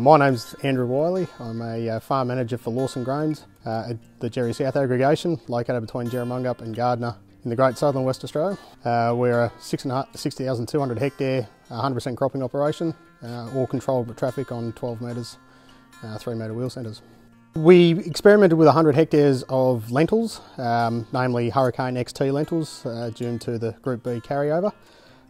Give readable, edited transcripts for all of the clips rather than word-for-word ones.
My name's Andrew Wylie. I'm a farm manager for Lawson Grains at the Jerry South aggregation located between Jerramungup and Gardner in the Great Southern West Australia. We're a 6,200 hectare 100% cropping operation, all controlled with traffic on 12 metres, 3 metre wheel centres. We experimented with 100 hectares of lentils, namely Hurricane XT lentils, due to the Group B carryover.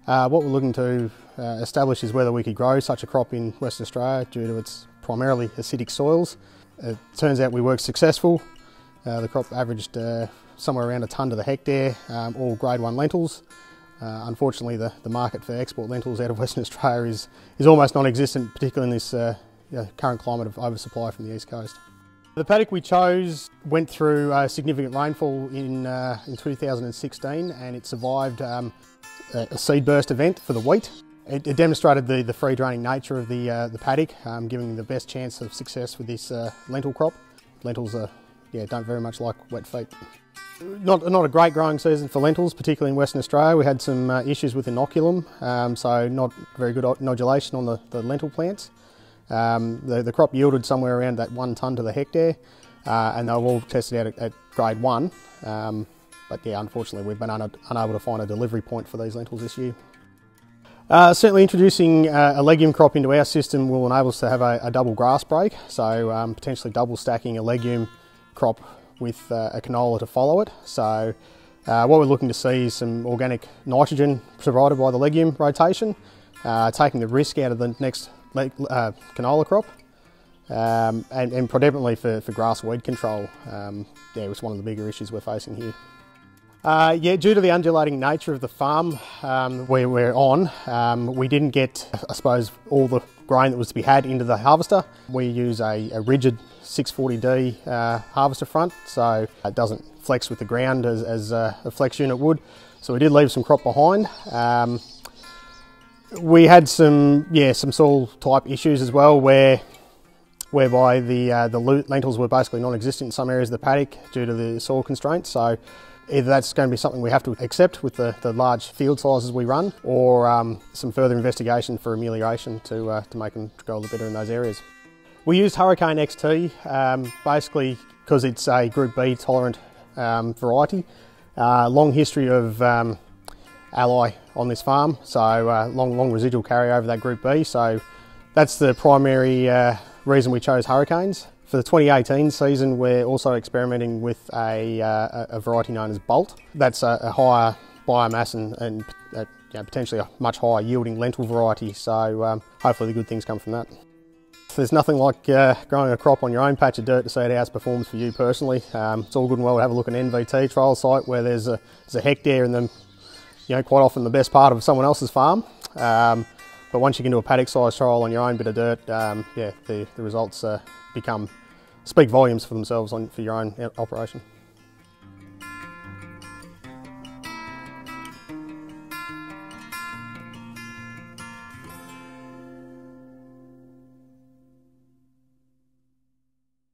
What we're looking to establish is whether we could grow such a crop in Western Australia due to its primarily acidic soils. It turns out we were successful. The crop averaged somewhere around a tonne to the hectare, all grade 1 lentils. Unfortunately, the market for export lentils out of Western Australia is almost non-existent, particularly in this current climate of oversupply from the east coast. The paddock we chose went through significant rainfall in 2016, and it survived a seed burst event for the wheat. It demonstrated the free draining nature of the paddock, giving the best chance of success with this lentil crop. Lentils don't very much like wet feet. Not a great growing season for lentils, particularly in Western Australia. We had some issues with inoculum, so not very good nodulation on the lentil plants. The crop yielded somewhere around that 1 tonne to the hectare, and they were all tested out at grade 1. But yeah, unfortunately we've been unable to find a delivery point for these lentils this year. Certainly introducing a legume crop into our system will enable us to have a double grass break, so potentially double stacking a legume crop with a canola to follow it. So what we're looking to see is some organic nitrogen provided by the legume rotation, taking the risk out of the next canola crop, and predominantly for grass weed control. It's one of the bigger issues we're facing here. Due to the undulating nature of the farm where we're on, we didn't get, I suppose, all the grain that was to be had into the harvester. We use a rigid 640D harvester front, so it doesn't flex with the ground as a flex unit would. So we did leave some crop behind. We had some soil type issues as well, whereby the lentils were basically non-existent in some areas of the paddock due to the soil constraints. So either that's going to be something we have to accept with the large field sizes we run, or some further investigation for amelioration to make them grow a little better in those areas. We used Hurricane XT basically because it's a Group B tolerant variety. Long history of ally on this farm, so long residual carryover that Group B, so that's the primary reason we chose Hurricanes. For the 2018 season, we're also experimenting with a variety known as Bolt. That's a higher biomass and potentially a much higher yielding lentil variety, so hopefully the good things come from that. There's nothing like growing a crop on your own patch of dirt to see how it performs for you personally. It's all good and well to have a look at an NVT trial site where there's a hectare and then quite often the best part of someone else's farm. But once you get into a paddock size trial on your own bit of dirt, the results speak volumes for themselves for your own operation.